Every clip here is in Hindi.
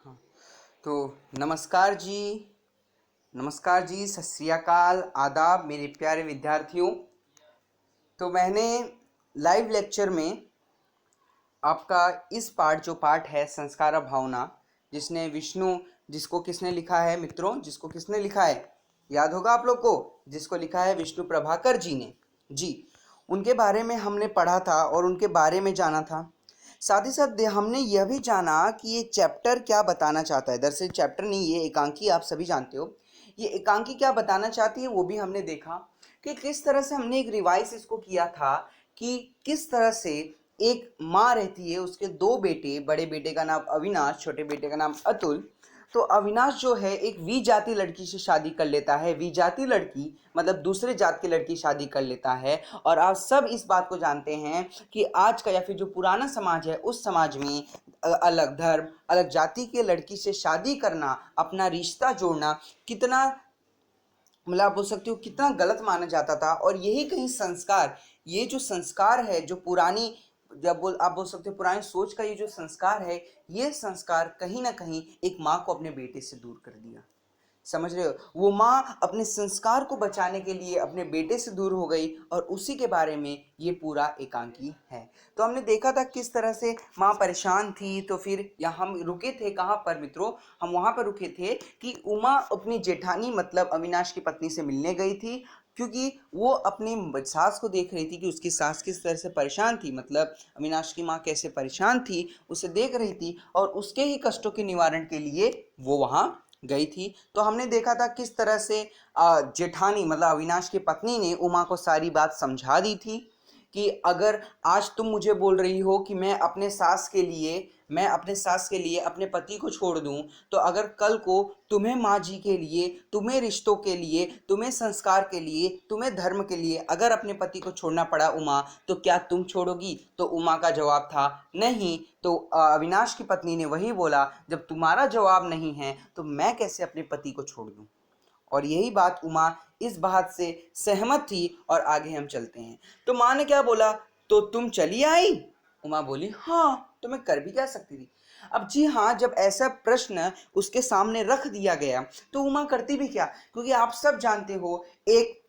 हाँ, तो नमस्कार जी, सत श्री अकाल, आदाब मेरे प्यारे विद्यार्थियों। तो मैंने लाइव लेक्चर में आपका इस पाठ जो पाठ है संस्कार भावना, जिसको किसने लिखा है मित्रों, जिसको किसने लिखा है याद होगा आप लोग को, जिसको लिखा है विष्णु प्रभाकर जी ने जी। उनके बारे में हमने पढ़ा था और उनके बारे में जाना था। साथ ही साथ हमने यह भी जाना कि ये चैप्टर क्या बताना चाहता है। दरअसल चैप्टर नहीं, ये एकांकी, आप सभी जानते हो ये एकांकी क्या बताना चाहती है, वो भी हमने देखा कि किस तरह से हमने एक रिवाइज इसको किया था कि किस तरह से एक माँ रहती है, उसके दो बेटे, बड़े बेटे का नाम अविनाश, छोटे बेटे का नाम अतुल। तो अविनाश जो है एक वी जाति लड़की से शादी कर लेता है। वी जाति लड़की मतलब दूसरे जात की लड़की शादी कर लेता है। और आप सब इस बात को जानते हैं कि आज का या फिर जो पुराना समाज है, उस समाज में अलग धर्म, अलग जाति के लड़की से शादी करना, अपना रिश्ता जोड़ना कितना, मतलब आप बोल सकते हो कितना गलत माना जाता था। और यही कहीं संस्कार, ये जो संस्कार है, जो पुरानी, जब आप बोल सकते हो पुरानी सोच का ये जो संस्कार है, ये संस्कार कहीं ना कहीं एक माँ को अपने बेटे से दूर कर दिया। समझ रहे हो, वो माँ अपने संस्कार को बचाने के लिए अपने बेटे से दूर हो गई, और उसी के बारे में ये पूरा एकांकी है। तो हमने देखा था किस तरह से माँ परेशान थी। तो फिर यहाँ हम रुके थे कहाँ पर मित्रों, हम वहाँ पर रुके थे कि उमा अपनी जेठानी मतलब अविनाश की पत्नी से मिलने गई थी, क्योंकि वो अपनी सास को देख रही थी कि उसकी सास किस तरह से परेशान थी, मतलब अविनाश की माँ कैसे परेशान थी उसे देख रही थी, और उसके ही कष्टों के निवारण के लिए वो वहाँ गई थी। तो हमने देखा था किस तरह से जेठानी मतलब अविनाश की पत्नी ने उमा को सारी बात समझा दी थी कि अगर आज तुम मुझे बोल रही हो कि मैं अपने सास के लिए अपने पति को छोड़ दूं, तो अगर कल को तुम्हें माँ जी के लिए, तुम्हें रिश्तों के लिए, तुम्हें संस्कार के लिए, तुम्हें धर्म के लिए अगर अपने पति को छोड़ना पड़ा उमा, तो क्या तुम छोड़ोगी? तो उमा का जवाब था नहीं। तो अविनाश की पत्नी ने वही बोला, जब तुम्हारा जवाब नहीं है तो मैं कैसे अपने पति को छोड़ दूं। और यही बात उमा इस बात से सहमत थी। और आगे हम चलते हैं। तो माँ ने क्या बोला, तो तुम चली आई? उमा बोली हाँ, तो मैं कर भी क्या सकती थी। अब जी हाँ, जब ऐसा प्रश्न उसके सामने रख दिया गया तो उमा करती भी क्या, क्योंकि आप सब जानते हो एक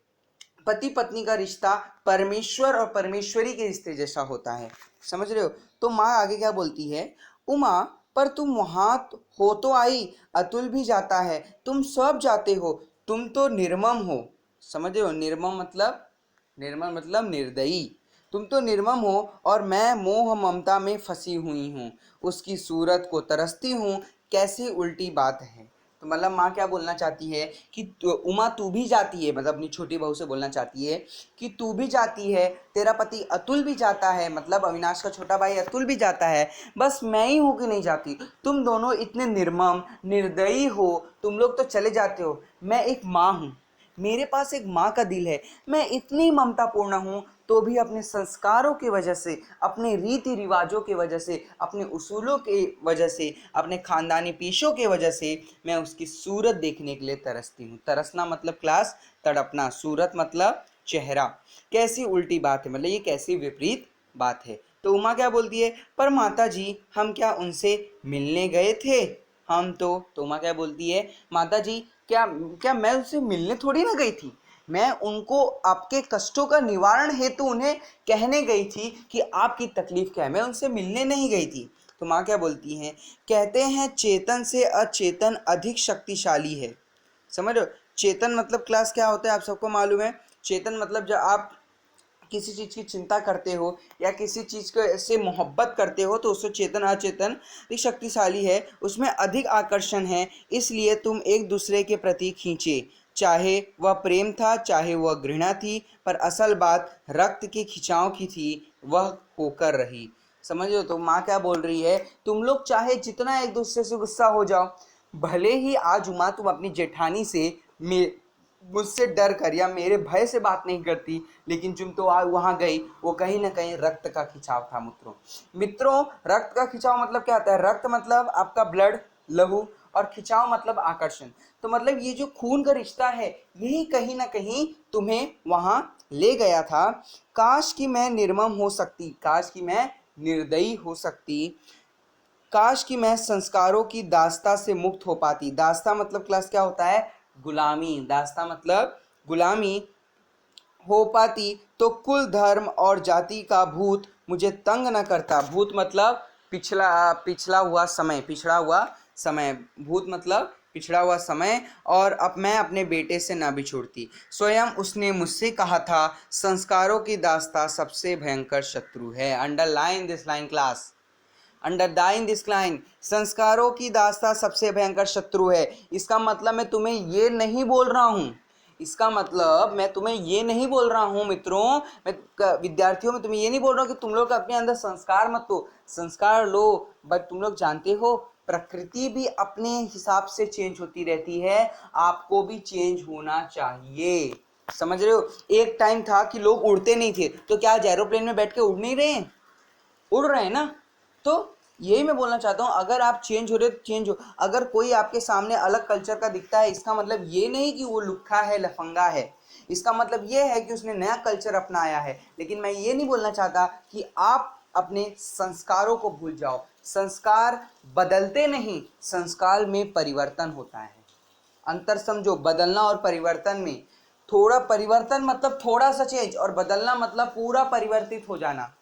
पति पत्नी का रिश्ता परमेश्वर और परमेश्वरी के रिश्ते जैसा होता है। समझ रहे हो। तो माँ आगे क्या बोलती है, उमा पर तुम वहां हो तो आई, अतुल भी जाता है, तुम सब जाते हो, तुम तो निर्मम हो। समझ रहे हो, निर्मम मतलब निर्दयी। तुम तो निर्मम हो और मैं मोह ममता में फंसी हुई हूँ, उसकी सूरत को तरसती हूँ, कैसी उल्टी बात है। तो मतलब माँ क्या बोलना चाहती है कि उमा तू भी जाती है, मतलब अपनी छोटी बहू से बोलना चाहती है कि तू भी जाती है, तेरा पति अतुल भी जाता है, मतलब अविनाश का छोटा भाई अतुल भी जाता है, बस मैं ही हूँ कि नहीं जाती। तुम दोनों इतने निर्मम निर्दयी हो, तुम लोग तो चले जाते हो। मैं एक माँ हूँ, मेरे पास एक माँ का दिल है, मैं इतनी ममतापूर्ण हूँ, तो भी अपने संस्कारों की वजह से, अपने रीति रिवाजों की वजह से, अपने उसूलों की वजह से, अपने खानदानी पेशों की वजह से मैं उसकी सूरत देखने के लिए तरसती हूँ। तरसना मतलब क्लास, तड़पना, सूरत मतलब चेहरा। कैसी उल्टी बात है, मतलब ये कैसी विपरीत बात है। तो उमा क्या बोलती है, पर माता जी हम क्या उनसे मिलने गए थे? हम तो उमा क्या बोलती है, माता जी क्या क्या मैं उनसे मिलने थोड़ी ना गई थी, मैं उनको आपके कष्टों का निवारण हेतु उन्हें कहने गई थी कि आपकी तकलीफ क्या है, मैं उनसे मिलने नहीं गई थी। तो माँ क्या बोलती हैं, कहते हैं चेतन से अचेतन अधिक शक्तिशाली है। समझ रहे हो, चेतन मतलब क्लास क्या होता है आप सबको मालूम है। चेतन मतलब जब आप किसी चीज़ की चिंता करते हो या किसी चीज़ के से मोहब्बत करते हो, तो उससे चेतन अचेतन अधिक शक्तिशाली है, उसमें अधिक आकर्षण है, इसलिए तुम एक दूसरे के प्रति खींचे, चाहे वह प्रेम था चाहे वह घृणा थी, पर असल बात रक्त के खिंचाव की थी, वह होकर रही। समझ लो। तो माँ क्या बोल रही है, तुम लोग चाहे जितना एक दूसरे से गुस्सा हो जाओ, भले ही आज माँ तुम अपनी जेठानी से मुझसे डर कर या मेरे भय से बात नहीं करती, लेकिन तुम तो वहां गई, वो कहीं ना कहीं रक्त का खिंचाव था मित्रों। रक्त का खिंचाव मतलब क्या होता है, रक्त मतलब आपका ब्लड, लहू, और खिंचाव मतलब आकर्षण। तो मतलब ये जो खून का रिश्ता है, यही कहीं ना कहीं तुम्हें वहां ले गया था। काश कि मैं निर्मम हो सकती, काश कि मैं निर्दयी हो सकती, काश कि मैं संस्कारों की दास्ता से मुक्त हो पाती। दास्ता मतलब क्लास क्या होता है? गुलामी। दास्ता मतलब गुलामी हो पाती तो कुल धर्म और जाति का भूत मुझे तंग न करता। भूत मतलब पिछड़ा हुआ समय। भूत मतलब पिछड़ा हुआ समय। और अब मैं अपने बेटे से ना बिछुड़ती। स्वयं उसने मुझसे कहा था, संस्कारों की दास्ता सबसे भयंकर शत्रु है। Underline this line class, underline this line. संस्कारों की दास्ता सबसे भयंकर शत्रु है। इसका मतलब मैं तुम्हें ये नहीं बोल रहा हूँ, इसका मतलब मैं तुम्हें ये नहीं बोल रहा हूँ मित्रों, मैं विद्यार्थियों में तुम्हें ये नहीं बोल रहा हूँ कि तुम लोग अपने अंदर संस्कार मत लो, संस्कार लो, बट तुम लोग जानते हो प्रकृति भी अपने हिसाब से चेंज होती रहती है, आपको भी चेंज होना चाहिए। समझ रहे हो? एक टाइम था कि लोग उड़ते नहीं थे, तो क्या आज एरोप्लेन में बैठ के उड़ नहीं रहे हैं? उड़ रहे हैं ना। तो यही मैं बोलना चाहता हूँ, अगर आप चेंज हो रहे हो चेंज हो। अगर कोई आपके सामने अलग कल्चर का दिखता है, इसका मतलब ये नहीं कि वो लुक्खा है, लफंगा है, इसका मतलब ये है कि उसने नया कल्चर अपनाया है। लेकिन मैं ये नहीं बोलना चाहता कि आप अपने संस्कारों को भूल जाओ। संस्कार बदलते नहीं, संस्कार में परिवर्तन होता है। अंतर समझो, बदलना और परिवर्तन में। थोड़ा परिवर्तन मतलब थोड़ा सा चेंज, और बदलना मतलब पूरा परिवर्तित हो जाना।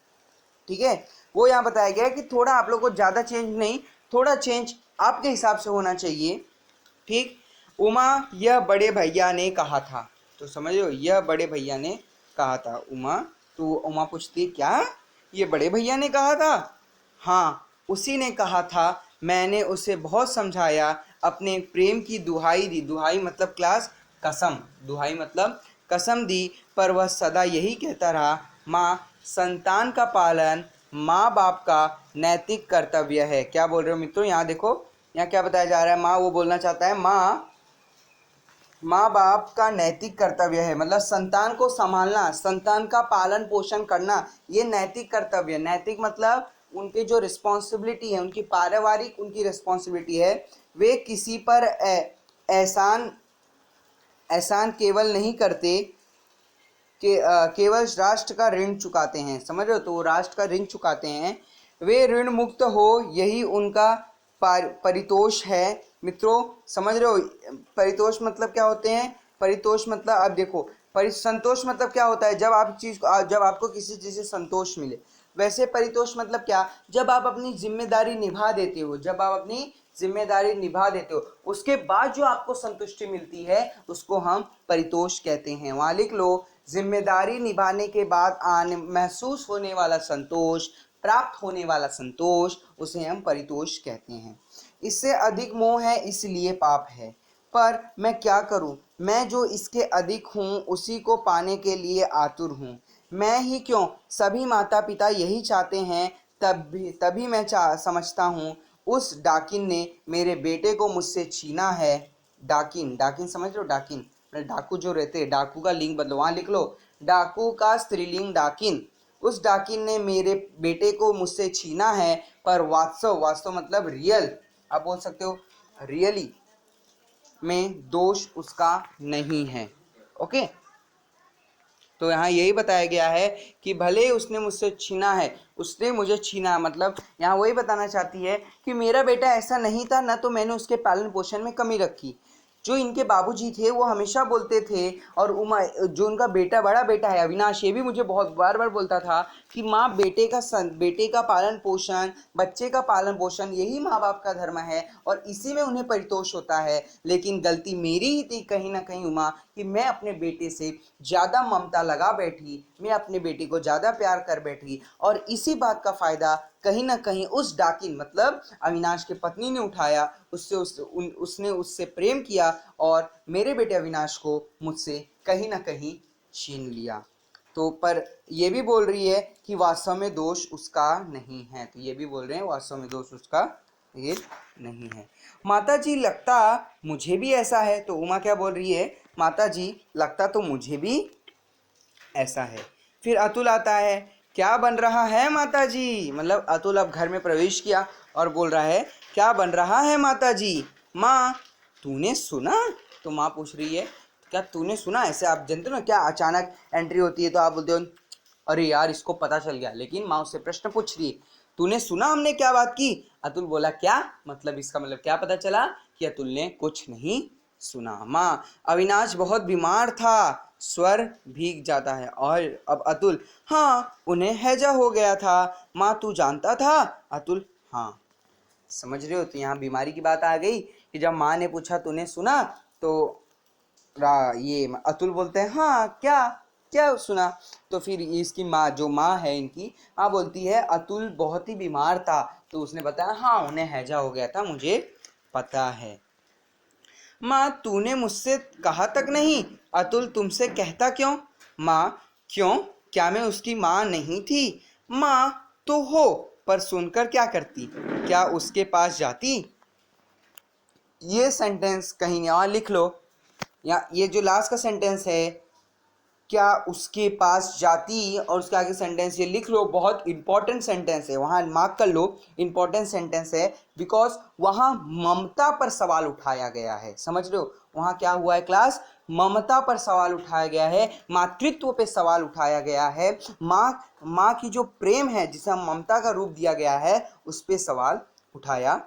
ठीक है, वो यहाँ बताया गया है कि थोड़ा आप लोग को ज़्यादा चेंज नहीं, थोड़ा चेंज आपके हिसाब से होना चाहिए। ठीक। उमा, यह बड़े भैया ने कहा था। तो समझो, यह बड़े भैया ने कहा था। उमा, तो उमा पूछती, क्या ये बड़े भैया ने कहा था? हाँ, उसी ने कहा था। मैंने उसे बहुत समझाया, अपने प्रेम की दुहाई दी। दुहाई मतलब क्लास कसम, दुहाई मतलब कसम दी, पर वह सदा यही कहता रहा, माँ, संतान का पालन माँ बाप का नैतिक कर्तव्य है। क्या बोल रहे हो मित्रों? यहाँ देखो, यहाँ क्या बताया जा रहा है। माँ, वो बोलना चाहता है माँ बाप का नैतिक कर्तव्य है, मतलब संतान को संभालना, संतान का पालन पोषण करना, ये नैतिक कर्तव्य। नैतिक मतलब उनके जो रिस्पॉन्सिबिलिटी है, उनकी पारिवारिक उनकी रिस्पॉन्सिबिलिटी है। वे किसी पर एहसान एहसान केवल नहीं करते कि केवल राष्ट्र का ऋण चुकाते हैं। समझ रहे हो? तो वो राष्ट्र का ऋण चुकाते हैं, वे ऋण मुक्त हो, यही उनका परितोष है। मित्रों समझ रहे हो? परितोष मतलब क्या होते हैं? परितोष मतलब, अब देखो, संतोष मतलब क्या होता है? जब आप जब आपको किसी चीज़ से संतोष मिले। वैसे परितोष मतलब क्या? जब आप अपनी जिम्मेदारी निभा देते हो, जब आप अपनी जिम्मेदारी निभा देते हो, उसके बाद जो आपको संतुष्टि मिलती है, उसको हम परितोष कहते हैं। वहाँ लिख लो, जिम्मेदारी निभाने के बाद महसूस होने वाला संतोष, प्राप्त होने वाला संतोष, उसे हम परितोष कहते हैं। इससे अधिक मोह है, इसलिए पाप है। पर मैं क्या करूं? मैं जो इसके अधिक हूं, उसी को पाने के लिए आतुर हूं। मैं ही क्यों, सभी माता पिता यही चाहते हैं। तभी मैं समझता हूँ, उस डाकिन ने मेरे बेटे को मुझसे छीना है। डाकिन, डाकिन समझ लो? डाकिन मतलब डाकू जो रहते हैं, डाकू का लिंग बदलो, वहाँ लिख लो, डाकू का स्त्रीलिंग डाकिन। उस डाकिन ने मेरे बेटे को मुझसे छीना है, पर वास्तव, वास्तव मतलब रियल, आप बोल सकते हो रियली में दोष उसका नहीं है। ओके, तो यहाँ यही बताया गया है कि भले उसने मुझसे छीना है, उसने मुझे छीना, मतलब यहाँ वही बताना चाहती है कि मेरा बेटा ऐसा नहीं था, ना तो मैंने उसके पालन पोषण में कमी रखी। जो इनके बाबूजी थे वो हमेशा बोलते थे, और उमा, जो उनका बेटा, बड़ा बेटा है अविनाश, ये भी मुझे बहुत बार बार बोलता था कि माँ, बेटे का पालन पोषण, बच्चे का पालन पोषण, यही माँ बाप का धर्म है, और इसी में उन्हें परितोष होता है। लेकिन गलती मेरी ही थी कहीं ना कहीं उमा, कि मैं अपने बेटे से ज़्यादा ममता लगा बैठी, मैं अपने बेटे को ज़्यादा प्यार कर बैठी, और इसी बात का फ़ायदा कहीं ना कहीं उस डाकिन मतलब अविनाश की पत्नी ने उठाया। उसने उससे प्रेम किया, और मेरे बेटे अविनाश को मुझसे कहीं ना कहीं छीन लिया। तो पर ये भी बोल रही है कि वास्तव में दोष उसका नहीं है। तो ये भी बोल रहे हैं वास्तव में दोष उसका ये नहीं है। माता जी, लगता मुझे भी ऐसा है। तो उमा क्या बोल रही है? माता जी, लगता तो मुझे भी ऐसा है। फिर अतुल आता है, क्या बन रहा है माता जी? मतलब अतुल अब घर में प्रवेश किया और बोल रहा है, क्या बन रहा है माता जी? माँ, तूने सुना? तो माँ पूछ रही है, क्या तूने सुना? ऐसे आप जानते हो ना, क्या अचानक एंट्री होती है तो आप बोलते हो, अरे यार इसको पता चल गया। लेकिन माँ उससे प्रश्न पूछ रही है, तूने सुना हमने क्या बात की? अतुल बोला क्या मतलब, इसका मतलब क्या पता चला कि अतुल ने कुछ नहीं सुना। माँ, अविनाश बहुत बीमार था, स्वर भीग जाता है। और अब अतुल, हाँ उन्हें हैजा हो गया था। माँ, तू जानता था? अतुल, हाँ। समझ रहे हो, तो यहाँ बीमारी की बात आ गई कि जब माँ ने पूछा तूने सुना, तो ये अतुल बोलते हैं हाँ क्या क्या सुना। तो फिर इसकी माँ, जो माँ है इनकी माँ, बोलती है अतुल बहुत ही बीमार था, तो उसने बताया हाँ उन्हें हैजा हो गया था, मुझे पता है। माँ, तूने मुझसे कहा तक नहीं, अतुल तुमसे कहता क्यों? माँ, क्यों, क्या मैं उसकी माँ नहीं थी? माँ, तो हो, पर सुनकर क्या करती, क्या उसके पास जाती? ये सेंटेंस कहीं यहाँ लिख लो, या ये जो लास्ट का सेंटेंस है, क्या उसके पास जाती, और उसके आगे सेंटेंस ये लिख लो, बहुत इंपॉर्टेंट सेंटेंस है, वहाँ मार्क कर लो, इंपॉर्टेंट सेंटेंस है, बिकॉज वहाँ ममता पर सवाल उठाया गया है। समझ रहे हो, वहाँ क्या हुआ है क्लास? ममता पर सवाल उठाया गया है, मातृत्व पे सवाल उठाया गया है, माँ की जो प्रेम है, जिसे हम ममता का रूप दिया गया है, उस पर सवाल उठाया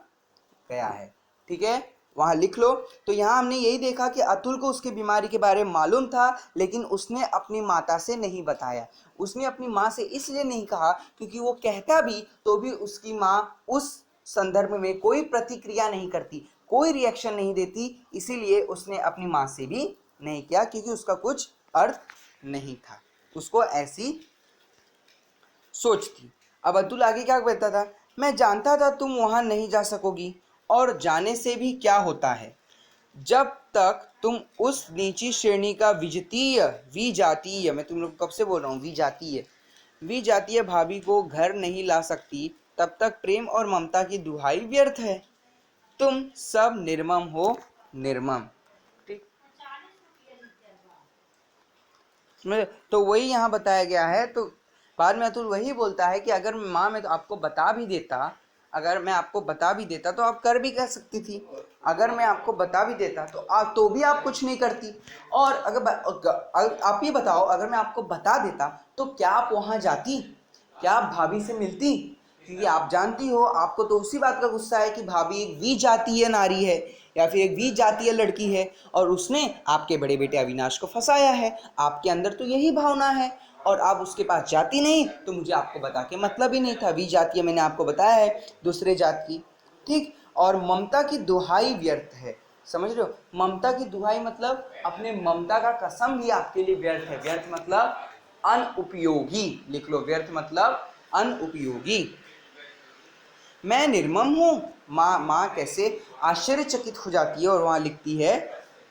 गया है। ठीक है, वहां लिख लो। तो यहाँ हमने यही देखा कि अतुल को उसकी बीमारी के बारे में मालूम था, लेकिन उसने अपनी माता से नहीं बताया। उसने अपनी माँ से इसलिए नहीं कहा क्योंकि वो कहता भी तो भी उसकी माँ उस संदर्भ में कोई प्रतिक्रिया नहीं करती, कोई रिएक्शन नहीं देती, इसीलिए उसने अपनी माँ से भी नहीं किया, क्योंकि उसका कुछ अर्थ नहीं था, उसको ऐसी सोच थी। अब अतुल आगे क्या कहता था? मैं जानता था तुम वहां नहीं जा सकोगी, और जाने से भी क्या होता है, जब तक तुम उस नीची श्रेणी का विजातीय, मैं तुम लोग कब से बोल रहा हूँ, विजातीय भाभी को घर नहीं ला सकती, तब तक प्रेम और ममता की दुहाई व्यर्थ है। तुम सब निर्मम हो, निर्मम। ठीक, तो वही यहाँ बताया गया है। तो बाद में अतुल वही बोलता है कि अगर माँ मैं तो आपको बता भी देता, अगर मैं आपको बता भी देता तो आप कर भी कह सकती थी, अगर मैं आपको बता भी देता तो तो भी आप कुछ नहीं करती। और अगर आप ये बताओ, अगर मैं आपको बता देता तो क्या आप वहाँ जाती, क्या आप भाभी से मिलती? क्योंकि आप जानती हो, आपको तो उसी बात का गुस्सा है कि भाभी एक विजातीय नारी है, या फिर एक विजातीय लड़की है, और उसने आपके बड़े बेटे अविनाश को फंसाया है। आपके अंदर तो यही भावना है, और आप उसके पास जाती नहीं, तो मुझे आपको बता के मतलब ही नहीं था। विजातीय मैंने आपको बताया है, दूसरे जात की। ठीक, और ममता की दुहाई व्यर्थ है। समझ रहे हो, ममता की दुहाई मतलब अपने ममता का कसम भी आपके लिए व्यर्थ है। व्यर्थ मतलब अनुपयोगी, लिख लो, व्यर्थ मतलब अनुपयोगी। मैं निर्मम हूँ, माँ कैसे आश्चर्यचकित हो जाती है, और वहाँ लिखती है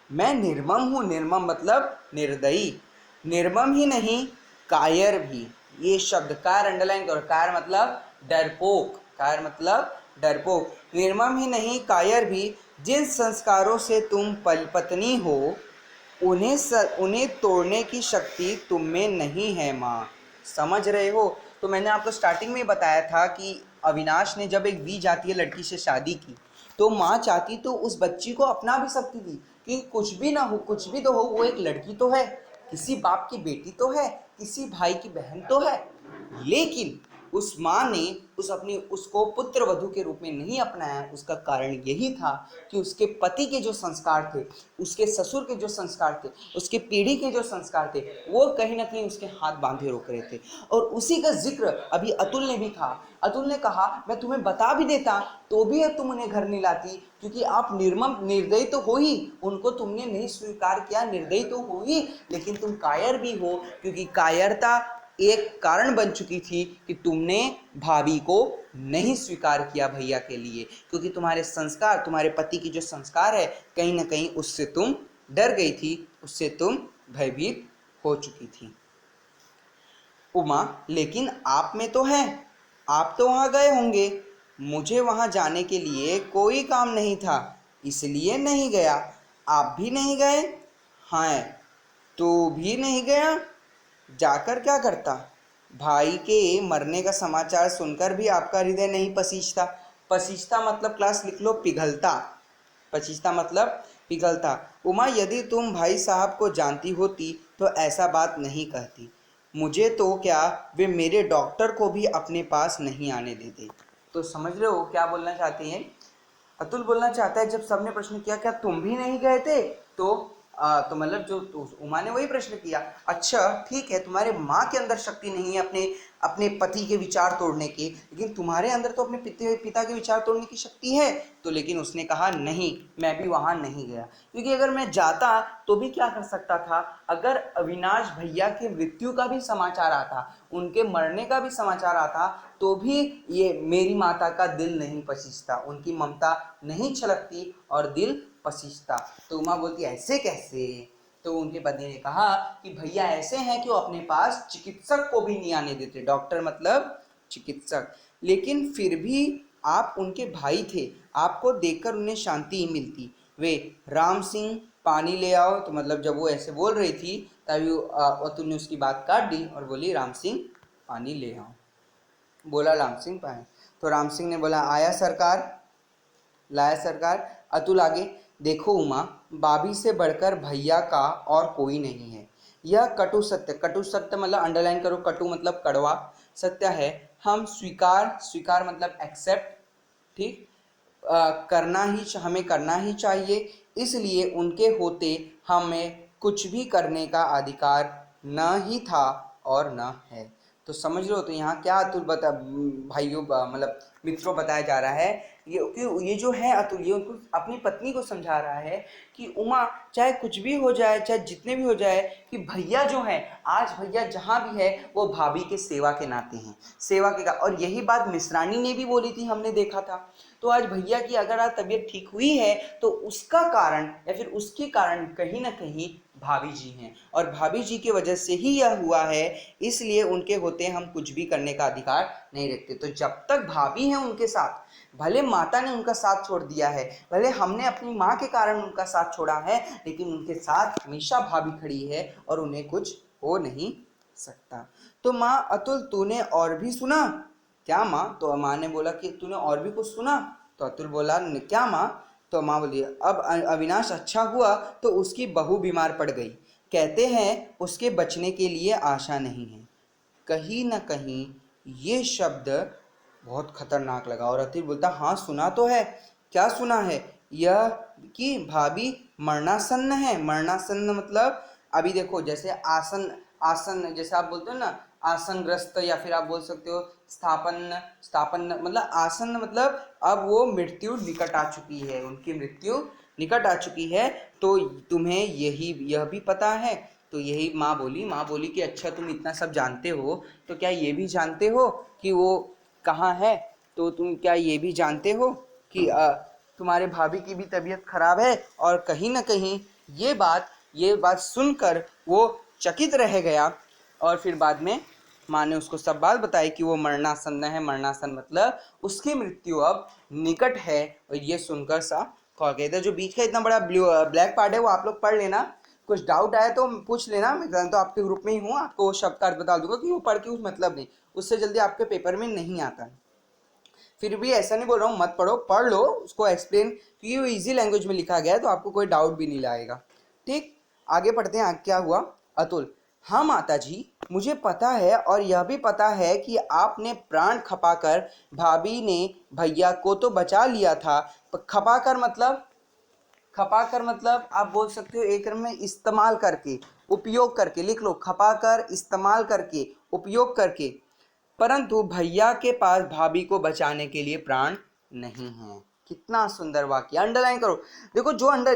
मैं निर्मम हूँ। निर्मम मतलब निर्दयी, निर्मम ही नहीं कायर भी। ये शब्द कायर अंडरलाइन करो, कायर मतलब डरपोक, कायर मतलब डरपोक। निर्मम ही नहीं कायर भी, जिन संस्कारों से तुम पत्नी हो उन्हें तोड़ने की शक्ति तुम में नहीं है माँ। समझ रहे हो? तो मैंने आपको स्टार्टिंग में बताया था कि अविनाश ने जब एक वी जातीय लड़की से शादी की, तो माँ चाहती तो उस बच्ची को अपना भी सकती थी कि कुछ भी ना हो, कुछ भी तो हो, वो एक लड़की तो है, किसी बाप की बेटी तो है, किसी भाई की बहन तो है। लेकिन उस माँ ने उसको पुत्र वधू के रूप में नहीं अपनाया। उसका कारण यही था कि उसके पति के जो संस्कार थे, उसके ससुर के जो संस्कार थे, उसके पीढ़ी के जो संस्कार थे, वो कहीं ना कहीं उसके हाथ बांधे रोक रहे थे। और उसी का जिक्र अभी अतुल ने भी कहा। अतुल ने कहा मैं तुम्हें बता भी देता तो भी तुम उन्हें घर नहीं लाती, क्योंकि आप निर्मम निर्दयी तो हो ही, उनको तुमने नहीं स्वीकार किया, निर्दयी तो हो ही, लेकिन तुम कायर भी हो, क्योंकि कायरता एक कारण बन चुकी थी कि तुमने भाभी को नहीं स्वीकार किया भैया के लिए, क्योंकि तुम्हारे संस्कार, तुम्हारे पति की जो संस्कार है, कहीं ना कहीं उससे तुम डर गई थी, उससे तुम भयभीत हो चुकी थी। उमा, लेकिन आप में तो है, आप तो वहाँ गए होंगे। मुझे वहाँ जाने के लिए कोई काम नहीं था, इसलिए नहीं गया। आप भी नहीं गए? हाँ, तो भी नहीं गया? जाकर क्या करता? भाई के मरने का समाचार सुनकर भी आपका हृदय नहीं पसीजता? पसीजता मतलब क्लास लिख लो, पिघलता। पसीजता मतलब पिघलता। उमा, यदि तुम भाई साहब को जानती होती तो ऐसा बात नहीं कहती। मुझे तो क्या, वे मेरे डॉक्टर को भी अपने पास नहीं आने देते। तो समझ रहे हो क्या बोलना चाहते हैं? अतुल बोलना चाहता है, जब सबने प्रश्न किया क्या तुम भी नहीं गए थे, तो मतलब जो उमा ने वही प्रश्न किया, अच्छा ठीक है, तुम्हारे माँ के अंदर शक्ति नहीं है अपने अपने पति के विचार तोड़ने की, लेकिन तुम्हारे अंदर तो अपने पिता के विचार तोड़ने की शक्ति है। तो लेकिन उसने कहा नहीं, मैं भी वहां नहीं गया, क्योंकि अगर मैं जाता तो भी क्या कर सकता था, अगर अविनाश भैया के मृत्यु का भी समाचार आता, उनके मरने का भी समाचार आता, तो भी ये मेरी माता का दिल नहीं पसीजता, उनकी ममता नहीं छलकती और दिल पसीजता। तो उमा बोलती ऐसे कैसे? तो उनके पति ने कहा कि भैया ऐसे हैं कि वो अपने पास चिकित्सक को भी नहीं आने देते, डॉक्टर मतलब चिकित्सक, लेकिन फिर भी आप उनके भाई थे, आपको देखकर उन्हें शांति ही मिलती। वे राम सिंह पानी ले आओ। तो मतलब जब वो ऐसे बोल रही थी तभी अतुल ने उसकी बात काट दी और बोली राम सिंह पानी ले आओ। बोला राम सिंह पानी, तो राम सिंह ने बोला आया सरकार, लाया सरकार। अतुल आगे, देखो उमा, भाभी से बढ़कर भैया का और कोई नहीं है, यह कटु सत्य, कटु सत्य मतलब अंडरलाइन करो, कटु मतलब कड़वा सत्य है, हम स्वीकार, स्वीकार मतलब एक्सेप्ट, ठीक, हमें करना ही चाहिए, इसलिए उनके होते हमें कुछ भी करने का अधिकार न ही था और न है। तो समझ लो, तो यहाँ क्या अतुल भाइयों मतलब मित्रों बताया जा रहा है, ये जो है अतुल, ये उनको अपनी पत्नी को समझा रहा है कि उमा चाहे कुछ भी हो जाए, चाहे जितने भी हो जाए, कि भैया जो है, आज भैया जहाँ भी है वो भाभी के सेवा के नाते हैं, सेवा के का, और यही बात मिश्रानी ने भी बोली थी, हमने देखा था। तो आज भैया की अगर आज तबीयत ठीक हुई है तो उसका कारण या फिर उसके कारण कहीं ना कहीं भाभी जी हैं, और भाभी जी की वजह से ही यह हुआ है, इसलिए उनके होते हम कुछ भी करने का अधिकार नहीं रखते। तो जब तक भाभी हैं उनके साथ, भले माता ने उनका साथ छोड़ दिया है, भले हमने अपनी माँ के कारण उनका साथ छोड़ा है, लेकिन उनके साथ हमेशा भाभी खड़ी है और उन्हें कुछ हो नहीं सकता। तो माँ अतुल तूने और भी सुना क्या माँ? तो माँ ने बोला कि तूने और भी कुछ सुना? तो अतुल बोला क्या माँ? तो माँ बोली अब अविनाश अच्छा हुआ तो उसकी बहू बीमार पड़ गई, कहते हैं उसके बचने के लिए आशा नहीं है। कहीं ना कहीं ये शब्द बहुत खतरनाक लगा और अतुल बोलता हाँ सुना तो है। क्या सुना है? यह कि भाभी मरणासन्न है। मरणासन्न मतलब अभी देखो, जैसे आसन, आसन जैसे आप बोलते हो ना, आसनग्रस्त, या फिर आप बोल सकते हो स्थापन, स्थापन मतलब आसन मतलब अब वो मृत्यु निकट आ चुकी है, उनकी मृत्यु निकट आ चुकी है। तो तुम्हें यह भी पता है? तो यही माँ बोली कि अच्छा तुम इतना सब जानते हो तो क्या ये भी जानते हो कि वो कहाँ है? तो तुम क्या ये भी जानते हो कि तुम्हारे भाभी की भी तबीयत खराब है? और कहीं ना कहीं ये बात सुनकर वो चकित रह गया, और फिर बाद में माँ ने उसको सब बात बताई कि वो मरणासन्न है। मरणासन्न मतलब उसकी मृत्यु अब निकट है। और ये सुनकर सा खौल गया। जो बीच का इतना बड़ा ब्लैक पार्ट है वो आप लोग पढ़ लेना, कुछ डाउट आए तो पूछ लेना, मैं तो आपके ग्रुप में ही हूँ, आपको वो शब्द का अर्थ बता दूंगा कि वो पढ़ के उस मतलब नहीं, उससे जल्दी आपके पेपर में नहीं आता। फिर भी ऐसा नहीं बोल रहा हूँ मत पढ़ो, पढ़ लो उसको एक्सप्लेन, क्योंकि वो इजी लैंग्वेज में लिखा गया है तो आपको कोई डाउट भी नहीं लाएगा। ठीक, आगे पढ़ते हैं। क्या हुआ? अतुल, हाँ माता जी, मुझे पता है और यह भी पता है कि आपने प्राण खपाकर भाभी ने भैया को तो बचा लिया था। खपाकर मतलब, खपाकर मतलब आप बोल सकते हो एक में इस्तेमाल करके, उपयोग करके, लिख लो खपाकर, इस्तेमाल करके, उपयोग करके, परंतु भैया के पास भाभी को बचाने के लिए प्राण नहीं है। कितना सुंदर वाक्य, अंडरलाइन करो। देखो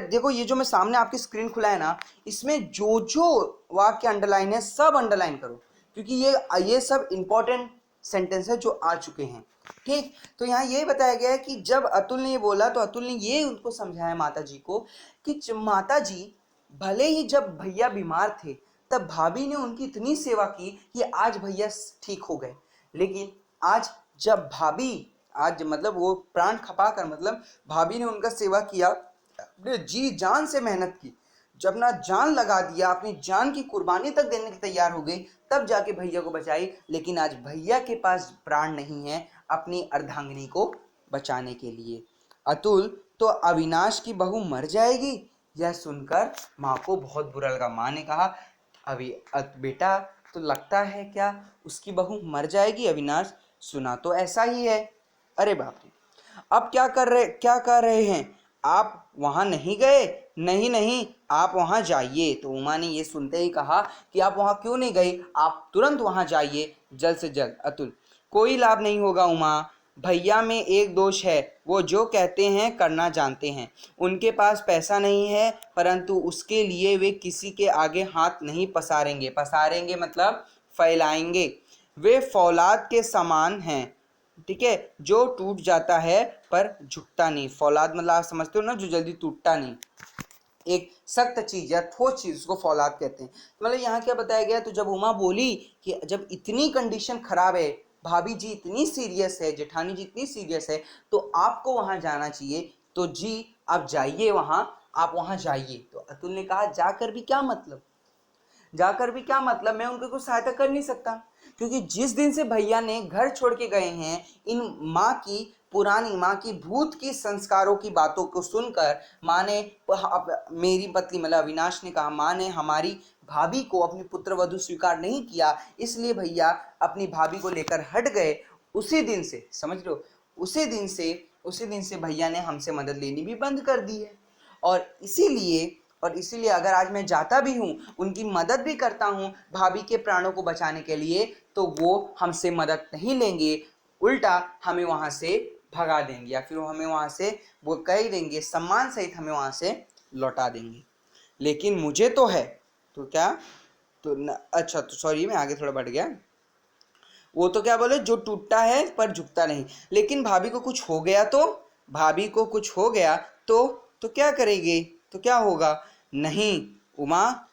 देखो ये जो मैं सामने आपकी स्क्रीन खुला है ना, इसमें जो जो वाक्य अंडरलाइन है सब अंडरलाइन करो, क्योंकि ये सब इंपॉर्टेंट सेंटेंस है जो आ चुके हैं। ठीक, तो यहाँ ये बताया गया है कि जब अतुल ने ये बोला तो अतुल ने ये उनको समझाया माता जी को कि माता जी, भले ही जब भैया बीमार थे तब भाभी ने उनकी इतनी सेवा की कि आज भैया ठीक हो गए, लेकिन आज जब भाभी, आज मतलब वो प्राण खपा कर, मतलब भाभी ने उनका सेवा किया, अपने जी जान से मेहनत की, जब ना जान लगा दिया, अपनी जान की कुर्बानी तक देने की तैयार हो गई, तब जाके भैया को बचाई। लेकिन आज भैया के पास प्राण नहीं है अपनी अर्धांगिनी को बचाने के लिए। अतुल, तो अविनाश की बहू मर जाएगी? यह सुनकर माँ को बहुत बुरा लगा। माँ ने कहा बेटा तो लगता है क्या उसकी बहू मर जाएगी अविनाश? सुना तो ऐसा ही है। अरे बाप रे, अब क्या कर रहे हैं आप? वहां नहीं गए? नहीं नहीं, आप वहां जाइए। तो उमा ने ये सुनते ही कहा कि आप वहां क्यों नहीं गई, आप तुरंत वहां जाइए, जल्द से जल्द। अतुल, कोई लाभ नहीं होगा उमा, भैया में एक दोष है, वो जो कहते हैं करना जानते हैं। उनके पास पैसा नहीं है, परंतु उसके लिए वे किसी के आगे हाथ नहीं पसारेंगे। पसारेंगे मतलब फैलाएंगे। वे फौलाद के समान हैं, ठीक है, जो टूट जाता है पर झुकता नहीं। फौलाद मतलब आप समझते हो ना, जो जल्दी टूटता नहीं, एक सख्त चीज या ठोस चीज, उसको फौलाद कहते हैं। तो मतलब यहाँ क्या बताया गया, तो जब उमा बोली कि जब इतनी कंडीशन खराब है, भाभी जी इतनी सीरियस है, जेठानी जी इतनी सीरियस है, तो आपको वहां जाना चाहिए, तो जी आप जाइए वहां, आप वहां जाइए। तो अतुल ने कहा जाकर भी क्या मतलब, जाकर भी क्या मतलब, मैं उनकी कुछ सहायता कर नहीं सकता, क्योंकि जिस दिन से भैया ने घर छोड़ के गए हैं, इन माँ की, पुरानी माँ की, भूत की संस्कारों की बातों को सुनकर माँ ने, मेरी पत्नी मतलब अविनाश ने कहा, माँ ने हमारी भाभी को अपनी पुत्र वधू स्वीकार नहीं किया, इसलिए भैया अपनी भाभी को लेकर हट गए। उसी दिन से, समझ लो, उसी दिन से भैया ने हमसे मदद लेनी भी बंद कर दी है। और इसीलिए अगर आज मैं जाता भी हूँ, उनकी मदद भी करता हूँ भाभी के प्राणों को बचाने के लिए, तो वो हमसे मदद नहीं लेंगे, उल्टा हमें वहाँ से भगा देंगे, या फिर वो हमें वहाँ से, वो कह देंगे, सम्मान सहित हमें वहाँ से लौटा देंगे। लेकिन मुझे तो है, तो क्या, तो अच्छा, तो सॉरी, मैं आगे थोड़ा बढ़ गया। वो तो क्या बोले, जो टूटता है पर झुकता नहीं। लेकिन भाभी को कुछ हो गया तो, भाभी को कुछ हो गया तो क्या करेंगे, तो क्या होगा? नहीं उमा,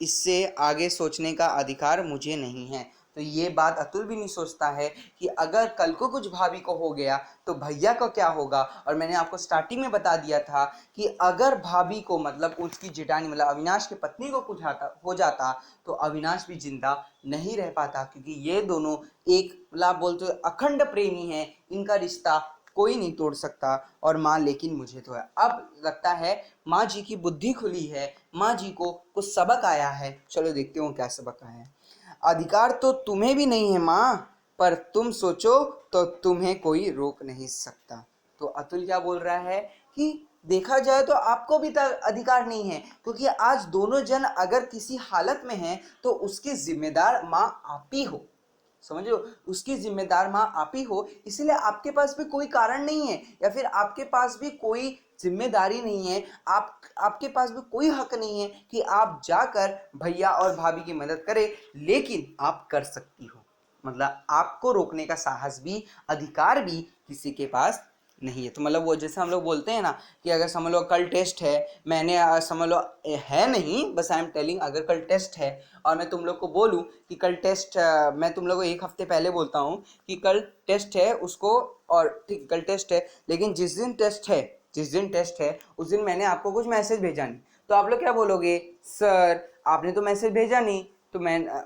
इससे आगे सोचने का अधिकार मुझे नहीं है। तो ये बात अतुल भी नहीं सोचता है कि अगर कल को कुछ भाभी को हो गया तो भैया को क्या होगा। और मैंने आपको स्टार्टिंग में बता दिया था कि अगर भाभी को, मतलब उसकी जेठानी मतलब अविनाश की पत्नी को कुछ हो जाता तो अविनाश भी जिंदा नहीं रह पाता, क्योंकि ये दोनों एक, मतलब आप बोलते हो अखंड प्रेमी हैं, इनका रिश्ता कोई नहीं तोड़ सकता। और माँ, लेकिन मुझे तो है। अब लगता है माँ जी की बुद्धि खुली है, माँ जी को कुछ सबक आया है। चलो देखते हो क्या सबक आया है। अधिकार तो तुम्हें भी नहीं है माँ, पर तुम सोचो तो तुम्हें कोई रोक नहीं सकता। तो अतुल क्या बोल रहा है कि देखा जाए तो आपको भी अधिकार नहीं है, क्योंकि आज दोनों जन अगर किसी हालत में हैं तो उसकी जिम्मेदार माँ आप ही हो, समझ लो, उसकी जिम्मेदार माँ आप ही हो। इसलिए आपके पास भी कोई कारण नहीं है, या फिर आपके पास भी कोई जिम्मेदारी नहीं है, आपके पास भी कोई हक नहीं है कि आप जाकर भैया और भाभी की मदद करें। लेकिन आप कर सकती हो, मतलब आपको रोकने का साहस भी, अधिकार भी किसी के पास नहीं है। तो मतलब वो जैसे हम लोग बोलते हैं ना कि अगर समझ लो कल टेस्ट है, मैंने समझ लो है नहीं, बस आई एम टेलिंग, अगर कल टेस्ट है और मैं तुम लोग को बोलूं कि कल टेस्ट, मैं तुम लोग को एक हफ्ते पहले बोलता हूं कि कल टेस्ट है उसको, और ठीक कल टेस्ट है, लेकिन जिस दिन टेस्ट है उस दिन मैंने आपको कुछ मैसेज भेजा नहीं, तो आप लोग क्या बोलोगे, सर आपने तो मैसेज भेजा नहीं, तो मैं,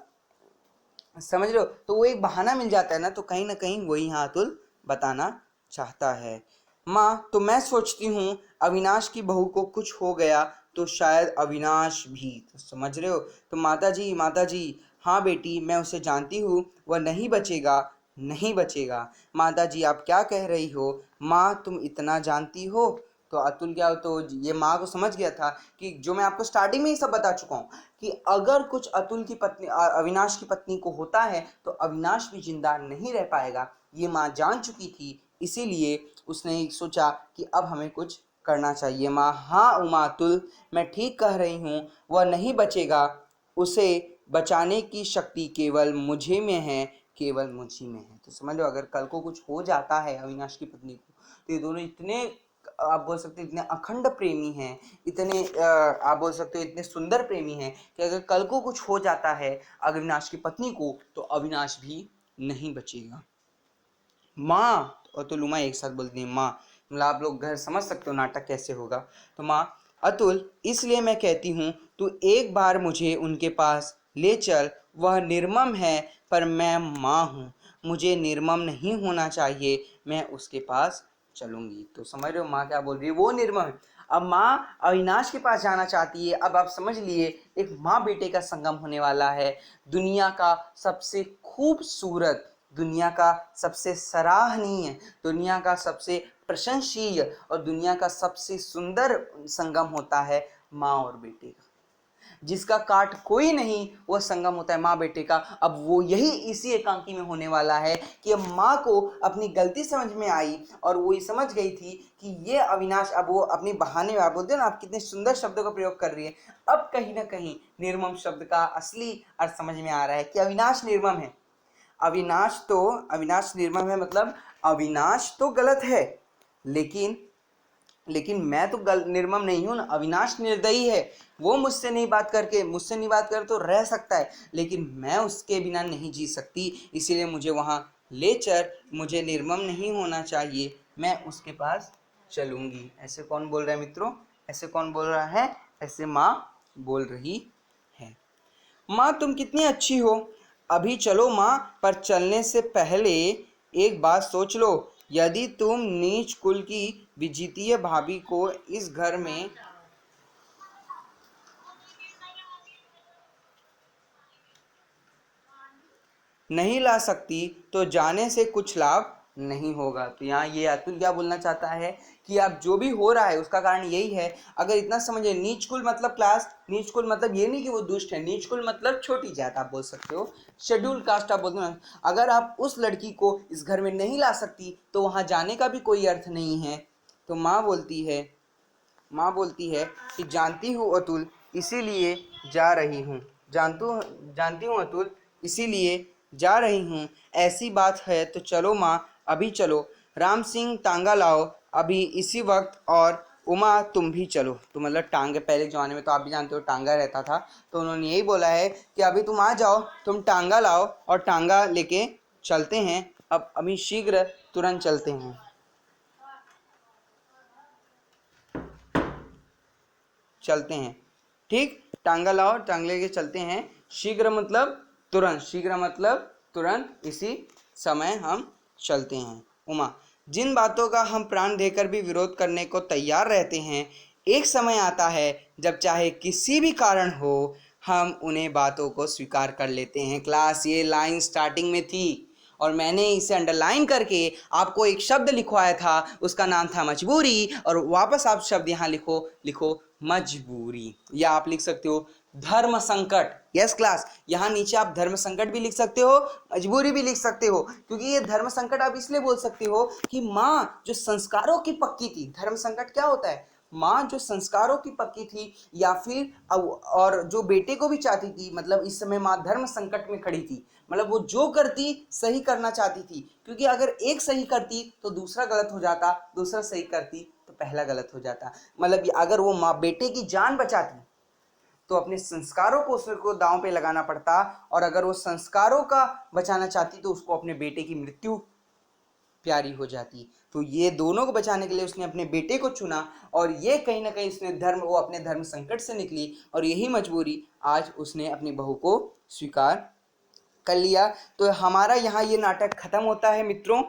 समझ लो, तो वो एक बहाना मिल जाता है ना। तो कहीं ना कहीं वही यहाँ अतुल बताना चाहता है। माँ, तो मैं सोचती हूँ अविनाश की बहू को कुछ हो गया तो शायद अविनाश भी, तो समझ रहे हो। तो माता जी, हाँ बेटी, मैं उसे जानती हूँ, वह नहीं बचेगा, नहीं बचेगा। माता जी आप क्या कह रही हो, माँ तुम इतना जानती हो। तो अतुल क्या, तो ये माँ को समझ गया था कि जो मैं आपको स्टार्टिंग में ही सब बता चुका हूँ कि अगर कुछ अतुल की पत्नी, अविनाश की पत्नी को होता है तो अविनाश भी जिंदा नहीं रह पाएगा, ये माँ जान चुकी थी। इसीलिए उसने सोचा कि अब हमें कुछ करना चाहिए। माँ, हाँ उमा, अतुल मैं ठीक कह रही हूँ, वह नहीं बचेगा, उसे बचाने की शक्ति केवल मुझे में है, केवल मुझी में है। तो समझ लो, अगर कल को कुछ हो जाता है अविनाश की पत्नी को, तो ये दोनों इतने, आप बोल सकते हो इतने अखंड प्रेमी हैं, इतने आप बोल सकते हो इतने सुंदर प्रेमी हैं कि अगर कल को कुछ हो जाता है अविनाश की पत्नी को तो अविनाश भी नहीं बचेगा। माँ, और तो लुमा एक साथ बोलती है माँ, मतलब आप लोग घर समझ सकते हो नाटक कैसे होगा। तो माँ, अतुल इसलिए मैं कहती हूँ तू एक बार मुझे उनके पास ले चल, वह निर्मम है पर मैं माँ हूँ, मुझे निर्मम नहीं होना चाहिए, मैं उसके पास चलूंगी। तो समझ रहे हो माँ क्या बोल रही है, वो निर्मम है। अब माँ अविनाश के पास जाना चाहती है। अब आप समझ लिए, एक माँ बेटे का संगम होने वाला है। दुनिया का सबसे खूबसूरत, दुनिया का सबसे सराहनीय, दुनिया का सबसे प्रशंसीय और दुनिया का सबसे सुंदर संगम होता है माँ और बेटे का, जिसका काट कोई नहीं, वह संगम होता है माँ बेटे का। अब वो यही इसी एकांकी में होने वाला है कि अब माँ को अपनी गलती समझ में आई और वो ये समझ गई थी कि ये अविनाश, अब वो अपनी बहाने में, आप बोलते हो ना आप कितने सुंदर शब्दों का प्रयोग कर रही है, अब कहीं ना कहीं निर्मम शब्द का असली अर्थ समझ में आ रहा है कि अविनाश निर्मम है। अविनाश निर्मम है, मतलब अविनाश तो गलत है, लेकिन मैं तो निर्मम नहीं हूं ना। अविनाश निर्दयी है, वो मुझसे नहीं बात कर तो रह सकता है, लेकिन मैं उसके बिना नहीं जी सकती, इसीलिए मुझे वहां ले चल, मुझे निर्मम नहीं होना चाहिए, मैं उसके पास चलूंगी। ऐसे कौन बोल रहा है मित्रों, ऐसे कौन बोल रहा है, ऐसे माँ बोल रही है। माँ तुम कितनी अच्छी हो, अभी चलो माँ, पर चलने से पहले एक बात सोच लो, यदि तुम नीच कुल की विजितीय भाभी को इस घर में नहीं ला सकती तो जाने से कुछ लाभ नहीं होगा। तो यहाँ ये अतुल क्या बोलना चाहता है कि अब जो भी हो रहा है उसका कारण यही है। अगर इतना समझे, नीच कुल मतलब क्लास, नीच कुल मतलब ये नहीं कि वो दुष्ट है, नीच कुल मतलब छोटी जात आप बोल सकते हो, शेड्यूल कास्ट आप बोलते हो ना। अगर आप उस लड़की को इस घर में नहीं ला सकती तो वहाँ जाने का भी कोई अर्थ नहीं है। तो माँ बोलती है कि जानती हूँ अतुल, इसीलिए जा रही हूँ, जानती हूँ अतुल, इसीलिए जा रही हूँ। ऐसी बात है तो चलो माँ, अभी चलो। राम सिंह टांगा लाओ अभी इसी वक्त, और उमा तुम भी चलो। तो मतलब टांगे, पहले ज़माने में तो आप भी जानते हो टांगा रहता था, तो उन्होंने यही बोला है कि अभी तुम आ जाओ, तुम टांगा लाओ और टांगा लेके चलते हैं, अब अभी शीघ्र तुरंत चलते हैं। ठीक, टांगा लाओ, टांग लेके चलते हैं। शीघ्र मतलब तुरंत, शीघ्र मतलब तुरंत, इसी समय हम चलते हैं। उमा, जिन बातों का हम प्राण देकर भी विरोध करने को तैयार रहते हैं, एक समय आता है जब चाहे किसी भी कारण हो, हम उन्हें बातों को स्वीकार कर लेते हैं। क्लास, ये लाइन स्टार्टिंग में थी और मैंने इसे अंडरलाइन करके आपको एक शब्द लिखवाया था, उसका नाम था मजबूरी, और वापस आप शब्द यहाँ लिखो मजबूरी, या आप लिख सकते हो धर्म संकट। यस क्लास, यहाँ नीचे आप धर्म संकट भी लिख सकते हो, मजबूरी भी लिख सकते हो, क्योंकि ये धर्म संकट आप इसलिए बोल सकते हो कि माँ जो संस्कारों की पक्की थी, धर्म संकट क्या होता है, माँ जो संस्कारों की पक्की थी, या फिर और जो बेटे को भी चाहती थी, मतलब इस समय माँ धर्म संकट में खड़ी थी, मतलब वो जो करती सही करना चाहती थी, क्योंकि अगर एक सही करती तो दूसरा गलत हो जाता, दूसरा सही करती तो पहला गलत हो जाता। मतलब अगर वो माँ बेटे की जान बचाती तो अपने संस्कारों को उसको दांव पे लगाना पड़ता, और अगर वो संस्कारों का बचाना चाहती तो उसको अपने बेटे की मृत्यु प्यारी हो जाती। तो ये दोनों को बचाने के लिए उसने अपने बेटे को चुना, और ये कहीं ना कहीं उसने वो अपने धर्म संकट से निकली, और यही मजबूरी आज उसने अपनी बहू को स्वीकार कर लिया। तो हमारा यहाँ ये नाटक खत्म होता है मित्रों।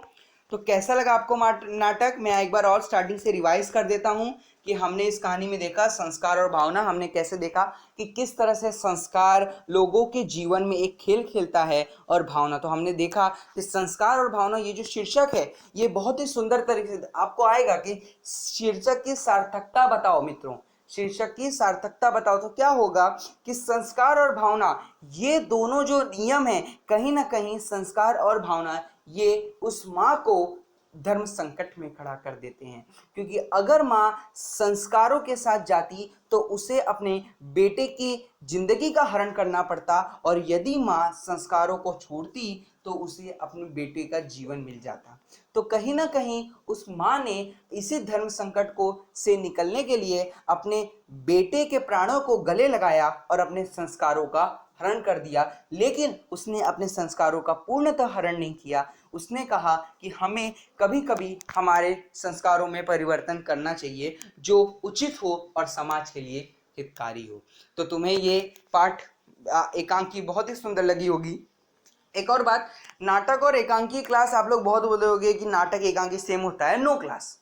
तो कैसा लगा आपको नाटक, मैं एक बार और स्टार्टिंग से रिवाइज कर देता हूँ कि हमने इस कहानी में देखा संस्कार और भावना, हमने कैसे देखा कि किस तरह से संस्कार लोगों के जीवन में एक खेल खेलता है, और भावना, तो हमने देखा कि संस्कार और भावना, ये जो शीर्षक है ये बहुत ही सुंदर तरीके से आपको आएगा कि शीर्षक की सार्थकता बताओ मित्रों, शीर्षक की सार्थकता बताओ। तो क्या होगा कि संस्कार और भावना, ये दोनों जो नियम है, कहीं ना कहीं संस्कार और भावना ये उस माँ को धर्म संकट में खड़ा कर देते हैं, क्योंकि अगर माँ संस्कारों के साथ जाती तो उसे अपने बेटे की जिंदगी का हरण करना पड़ता, और यदि माँ संस्कारों को छोड़ती तो उसे अपने बेटे का जीवन मिल जाता। तो कहीं ना कहीं उस माँ ने इसी धर्म संकट को से निकलने के लिए अपने बेटे के प्राणों को गले लगाया और अपने संस्कारों का हरण कर दिया, लेकिन उसने अपने संस्कारों का पूर्णतः हरण नहीं किया। उसने कहा कि हमें कभी कभी हमारे संस्कारों में परिवर्तन करना चाहिए जो उचित हो और समाज के लिए हितकारी हो। तो तुम्हें ये पाठ एकांकी बहुत ही सुंदर लगी होगी। एक और बात, नाटक और एकांकी क्लास आप लोग बहुत बोले होंगे कि नाटक एकांकी सेम होता है। नो क्लास,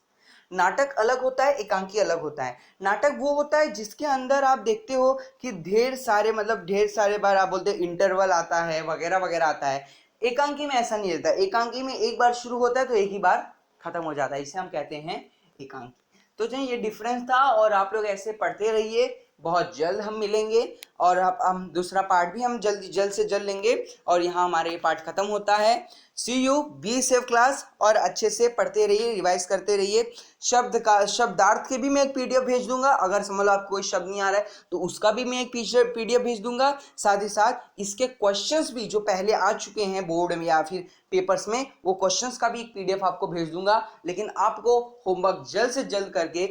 नाटक अलग होता है, एकांकी अलग होता है। नाटक वो होता है जिसके अंदर आप देखते हो कि ढेर सारे बार आप बोलते इंटरवल आता है वगैरह वगैरह आता है। एकांकी में ऐसा नहीं रहता। एकांकी में एक बार शुरू होता है तो एक ही बार खत्म हो जाता है, इसे हम कहते हैं एकांकी। तो जो ये डिफरेंस था, और आप लोग ऐसे पढ़ते रहिए, बहुत जल्द हम मिलेंगे, और हम दूसरा पार्ट भी हम जल्द से जल्द लेंगे। और यहाँ हमारे ये पार्ट खत्म होता है। सी यू, बी सेफ क्लास, और अच्छे से पढ़ते रहिए, रिवाइज करते रहिए। शब्दार्थ के भी मैं एक पीडीएफ भेज दूंगा। अगर समझ लो आपको कोई शब्द नहीं आ रहा है तो उसका भी मैं एक पीडीएफ भेज दूंगा। साथ ही साथ इसके क्वेश्चंस भी जो पहले आ चुके हैं बोर्ड में या फिर पेपर्स में, वो क्वेश्चंस का भी एक पीडीएफ आपको भेज दूंगा। लेकिन आपको होमवर्क जल्द से जल्द करके